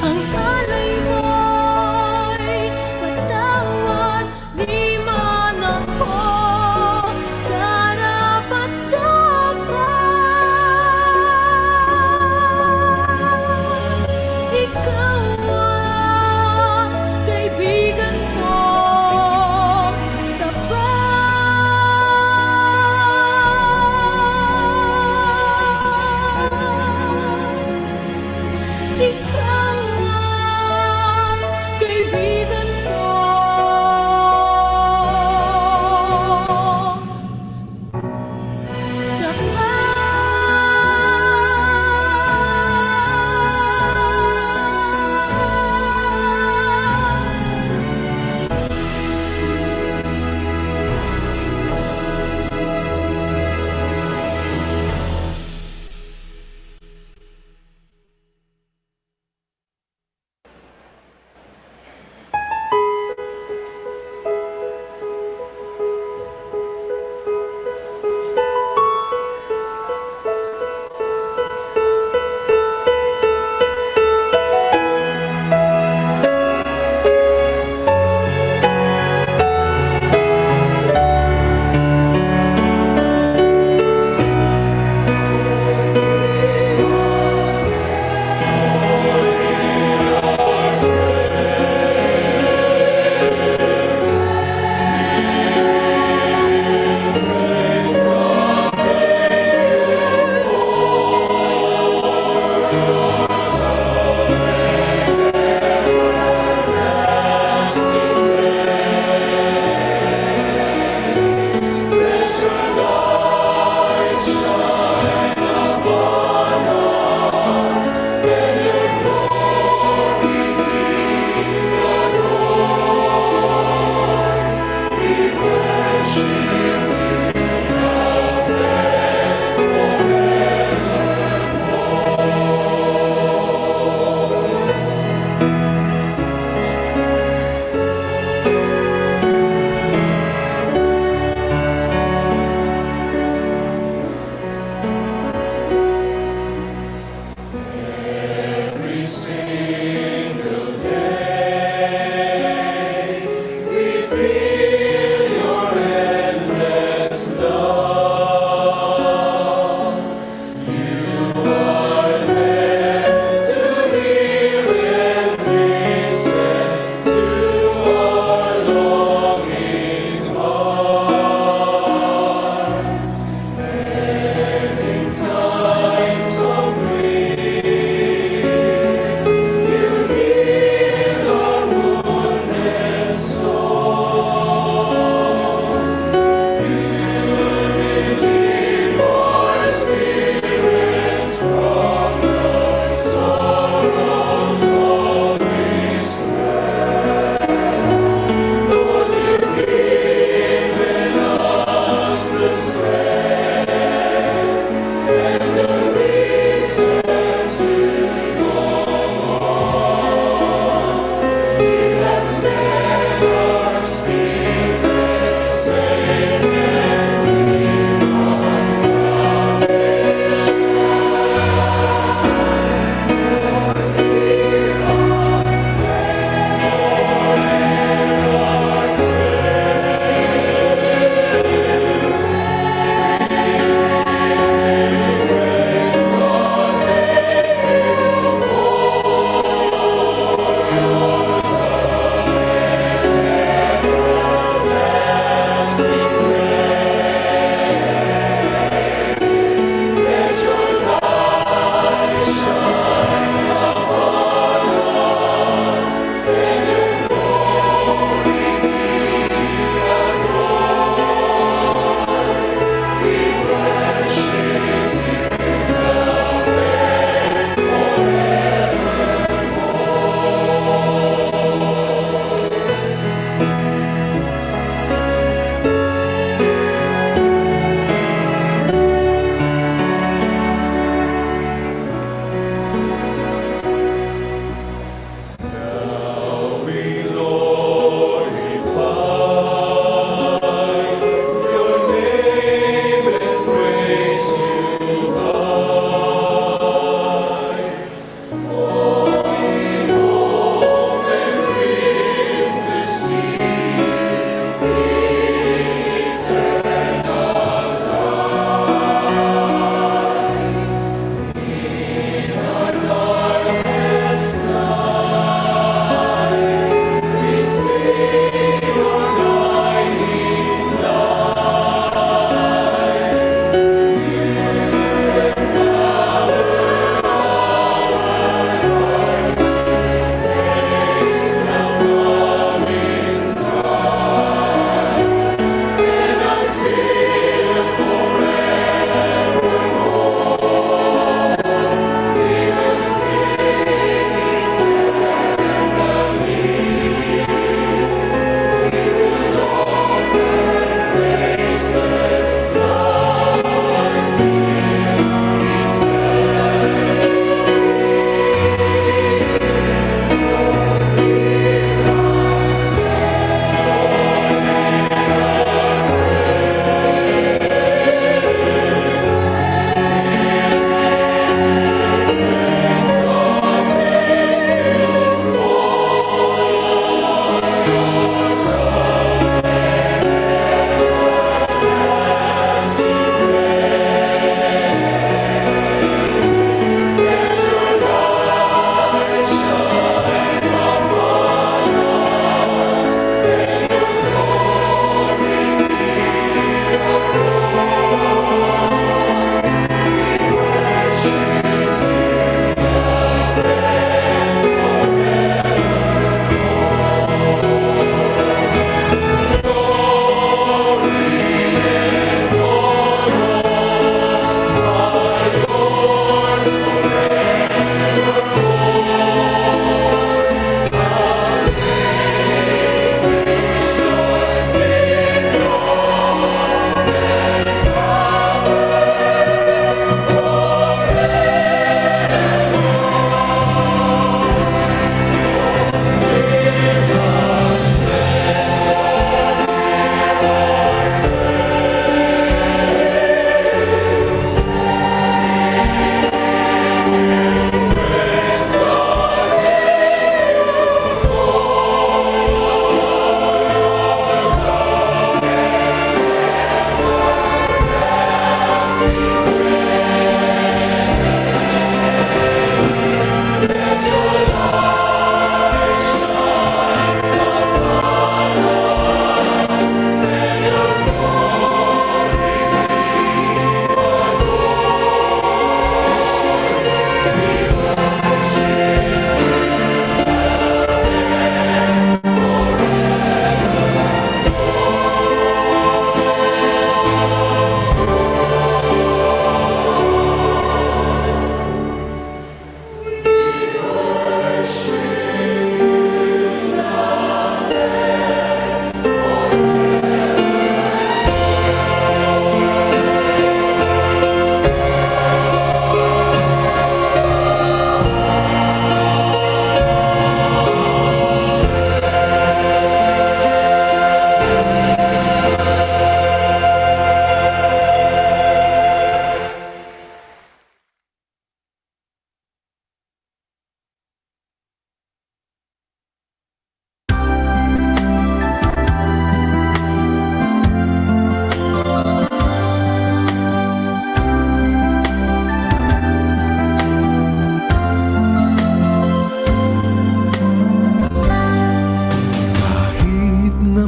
Ang alay mo'y patawad, di man ako karapat-dapat. Ikaw ang kaibigan ko tapat. Ikaw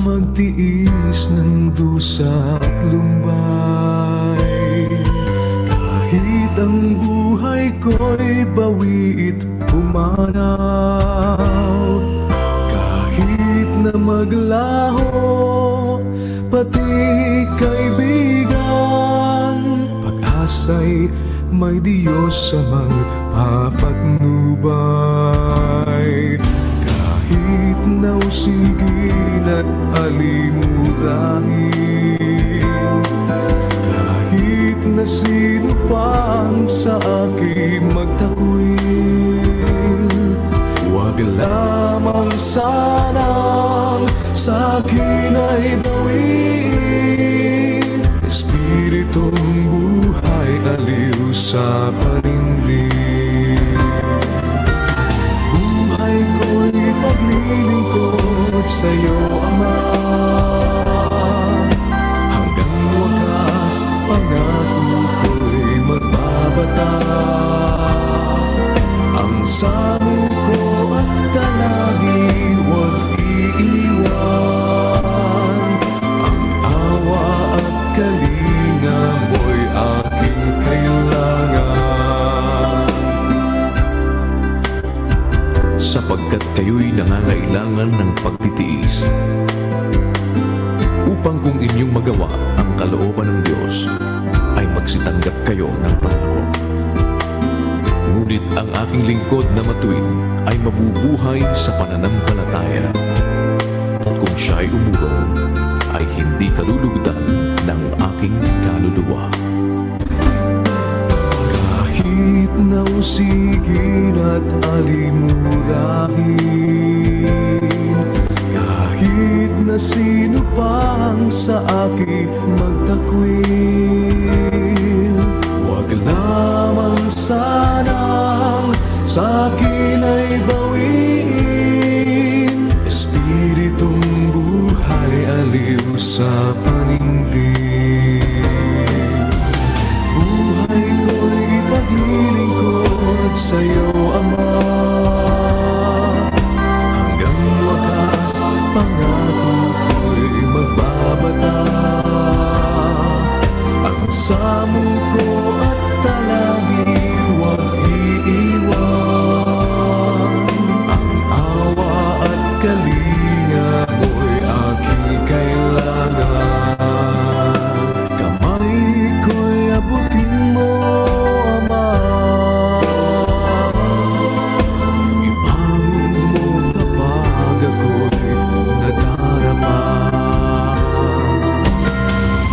magtiis ng dusa at lumbay. Kahit ang buhay ko'y bawi't pumanaw, kahit na maglaho pati kaibigan, pag-asa'y may Diyos sa magpapatnubay. Kahit nausigin at alimurahin, kahit na sino pang sa aking magtakwil, huwag lamang sanang sa akin ay bawin. Espiritong buhay, aliw sa panindig, buhay ko'y paglilingkod sa'yo, Ama. Hanggang wakas, pangako ko'y magbabata. Ang samo ko at dalangin huwag iiwan. Ang awa at kalinga mo'y aking kailangan. Sapagkat kayo'y nangangailangan ng pagtitiis, upang kung inyong magawa ang kalooban ng Diyos, ay magsitanggap kayo ng pangako. Ngunit ang aking lingkod na matuwid ay mabubuhay sa pananampalataya, at kung siya ay umurong, ay hindi kalulugdan ng aking kaluluwa. Kahit nausigin at alimurahin, kahit na sino pang sa akin magtakwil, huwag lamang sanang sa akin ay bawin. Espiritong buhay, aliw sa panindig, buhay ko'y paglilingkod sa'yo, Ama. Hanggang wakas, pangako ko'y magbabata. Ang samo ko at dalangin huwag iiwan. Ang awa at kalinga mo'y aking kailangan. Kamay ko'y abutin mo, Ama. Ibangon mo kapag ako'y nadarama.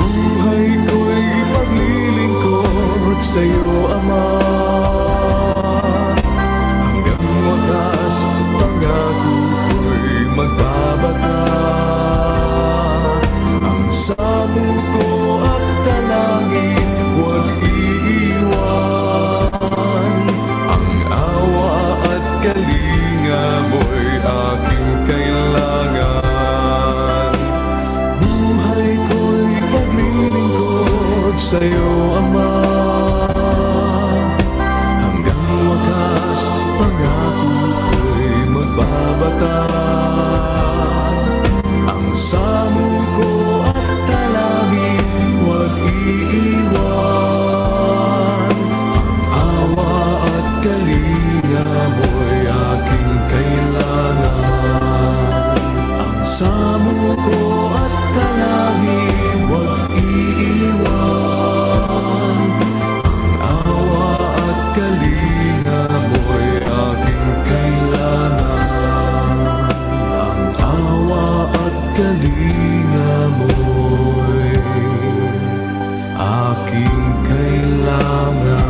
Buhay ko'y paglilingkod sa'yo, Ama. Hanggang wakas, pangako ko'y magbabata. Ang samo ko at dalangin huwag iiwan. Ang awa at kalinga mo'y aking kailangan. Buhay ko'y paglilingkod sa'yo, Ama. Hanggang wakas, pangako ko'y magbabata. Ang samo ko at dalangin huwag iiwan. Ang awa at kalinga mo'y aking kailangan. Ang samo ko at dalangin huwag iiwan. Ang awa at kalinga mo'y aking kailangan. Ang awa at kalinga mo'y aking kailangan.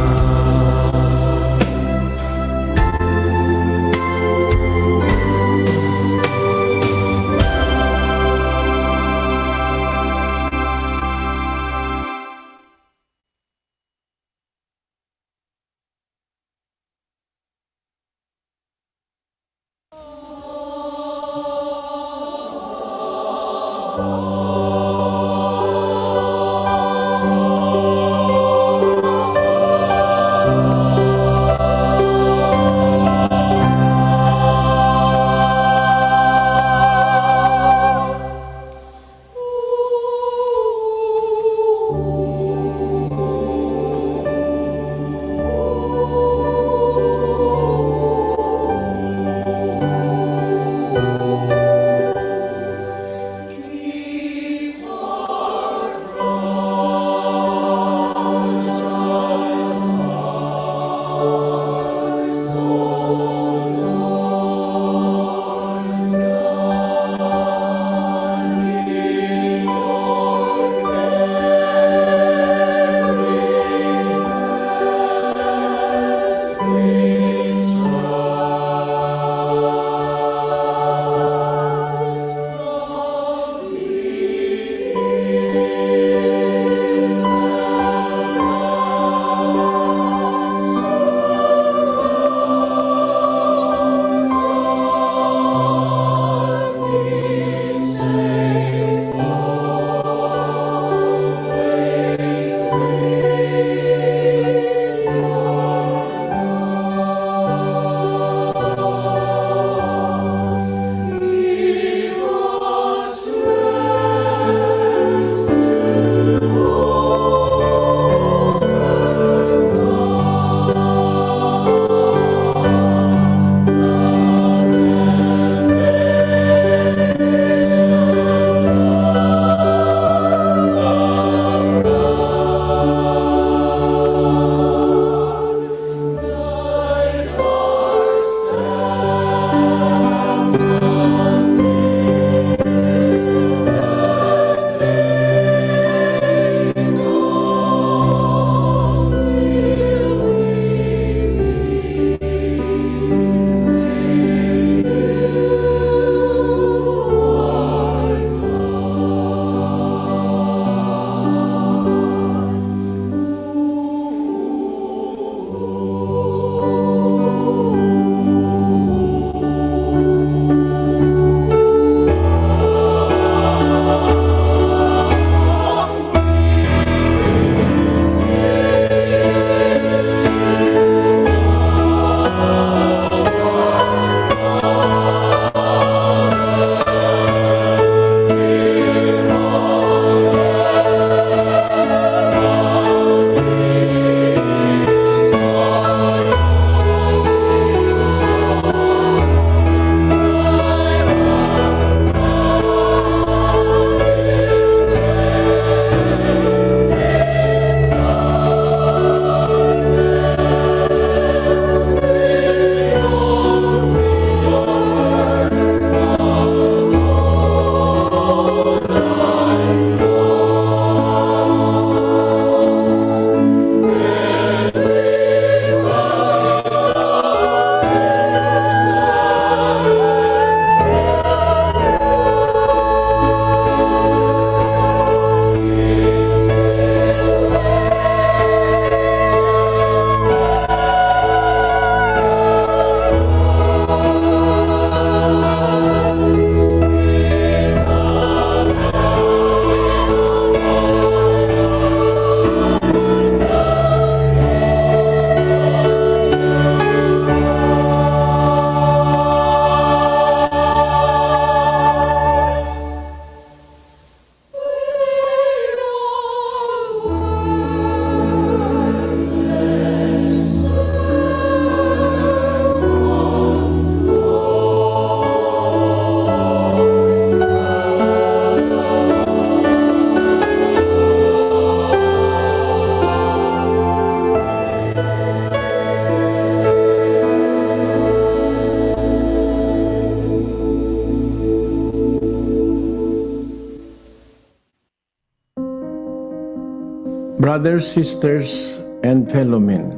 Brothers, sisters, and fellow men,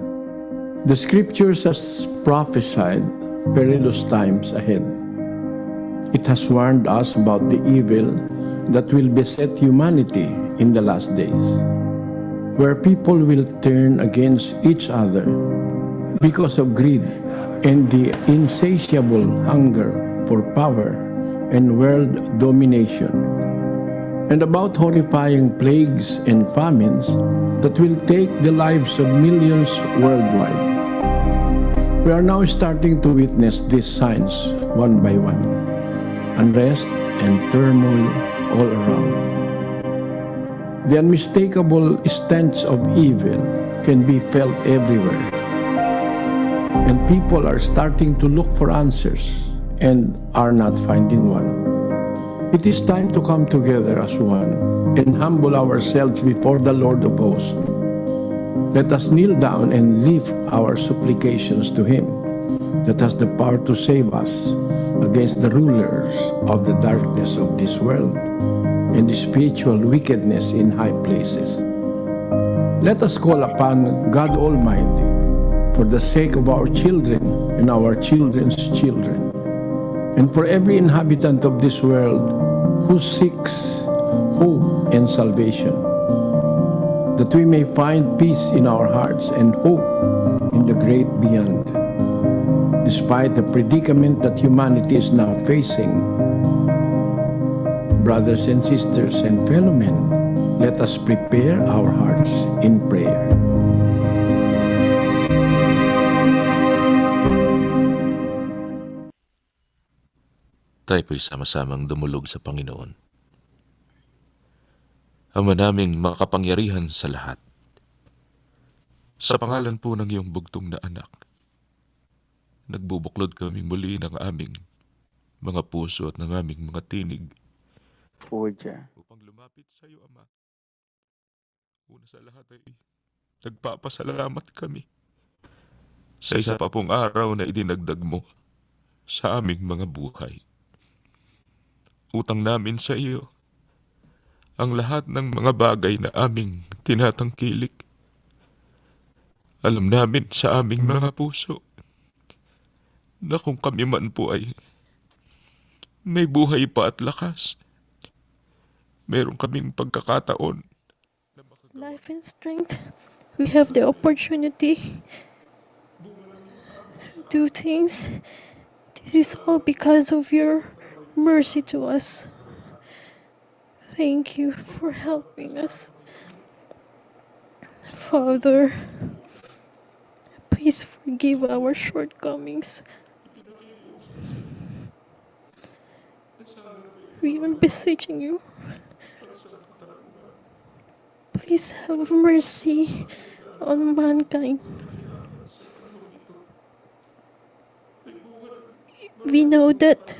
the scriptures has prophesied perilous times ahead. It has warned us about the evil that will beset humanity in the last days, where people will turn against each other because of greed and the insatiable hunger for power and world domination, and about horrifying plagues and famines that will take the lives of millions worldwide. We are now starting to witness these signs one by one. Unrest and turmoil all around. The unmistakable stench of evil can be felt everywhere. And people are starting to look for answers and are not finding one. It is time to come together as one and humble ourselves before the Lord of hosts. Let us kneel down and lift our supplications to Him that has the power to save us against the rulers of the darkness of this world and the spiritual wickedness in high places. Let us call upon God Almighty for the sake of our children and our children's children, and for every inhabitant of this world who seeks hope and salvation, that we may find peace in our hearts and hope in the great beyond. Despite the predicament that humanity is now facing, brothers and sisters and fellow men, let us prepare our hearts in prayer. Tayo po'y sama-samang dumulog sa Panginoon. Ama naming makapangyarihan sa lahat, sa pangalan po ng iyong bugtong na anak, nagbubuklod kami muli ng aming mga puso at ng aming mga tinig upang lumapit sa iyo, Ama. Una sa lahat ay nagpapasalamat kami sa isa pa pong araw na idinagdag mo sa aming mga buhay. Utang namin sa iyo ang lahat ng mga bagay na aming tinatangkilik. Alam namin sa aming mga puso na kung kami man po ay may buhay pa at lakas, meron kaming pagkakataon na Life and strength, we have the opportunity to do things. This is all because of your mercy to us. Thank you for helping us. Father, please forgive our shortcomings. We are beseeching you. Please have mercy on mankind. We know that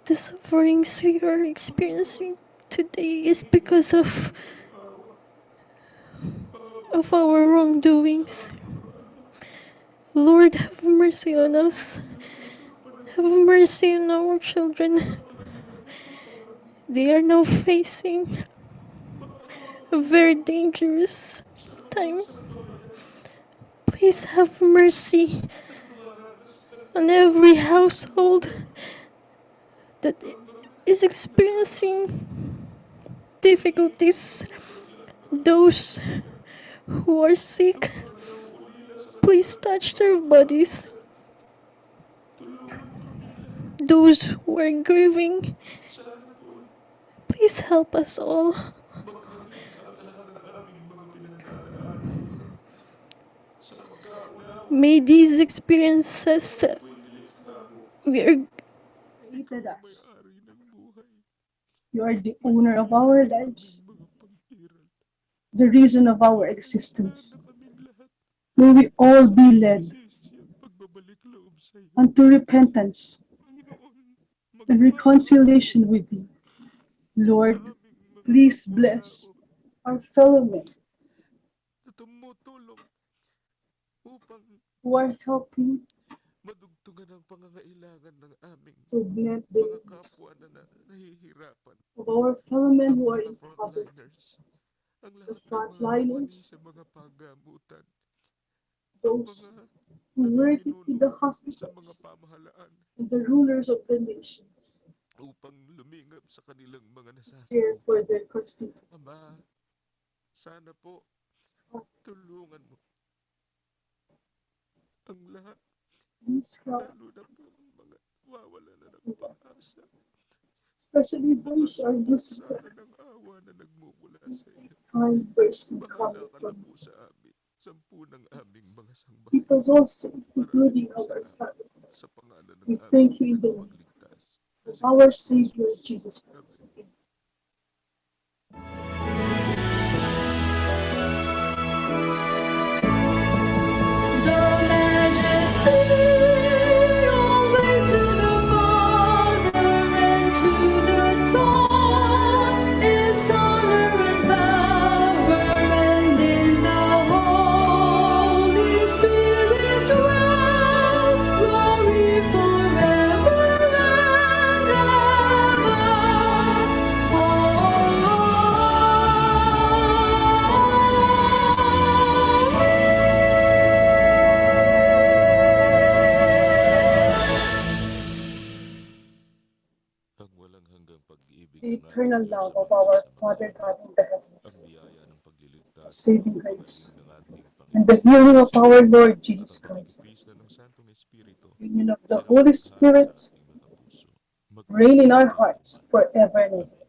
the sufferings we are experiencing today is because of our wrongdoings. Lord, have mercy on us. Have mercy on our children. They are now facing a very dangerous time. Please have mercy on every household that is experiencing difficulties. Those who are sick, please touch their bodies. Those who are grieving, please help us all. May these experiences we are Created us. You are the owner of our lives, the reason of our existence. May we all be led unto repentance and reconciliation with you. Lord, please bless our fellow men who are helping madugtungan ang pangangailangan ng aming to meet the mga needs kapwa na nahihirapan, of our fellow men who are mga in poverty. frontliners, ang the lahat ng mga frontliners, kawani sa mga pagamutan, ang those mga who work in the tagapinuno sa mga hospitals, pamahalaan and the rulers of the nations, upang lumingap sa kanilang mga care for nasasakupan. their constituents. Ama, sana po tulungan mo ang lahat, Please help, lalo na po ang mga wawala na ng pag-asa, especially those who are losing their makasagsakan ng awa na nagmumula sa iyo. find mercy Bahala coming ka na from po sa amin, 10 aming mga sambahay. people also, Marami including po our salamat families. sa pangalan ng We aming thank you in the name tagapagligtas, na of si our Kristo Savior Jesus. Jesus Amen. Christ. The majesty always to the Father and to the Son is honor and power, and in the Holy Spirit dwell glory forever and Ang walang hanggang pag-ibig The ng ating eternal Diyos love sa of mga our sambahayan, Father God in the ang heavens, biyaya ng pagliligtas, saving ang grace, pagkain ng ating and the Panginoon healing of our Lord at Jesus ang Christ, katigpisan ng Santong Espiritu union of the ay Holy lumaghari sa Spirit, ating mga puso, reign in our magpakailanman. hearts forever and ever. Amen.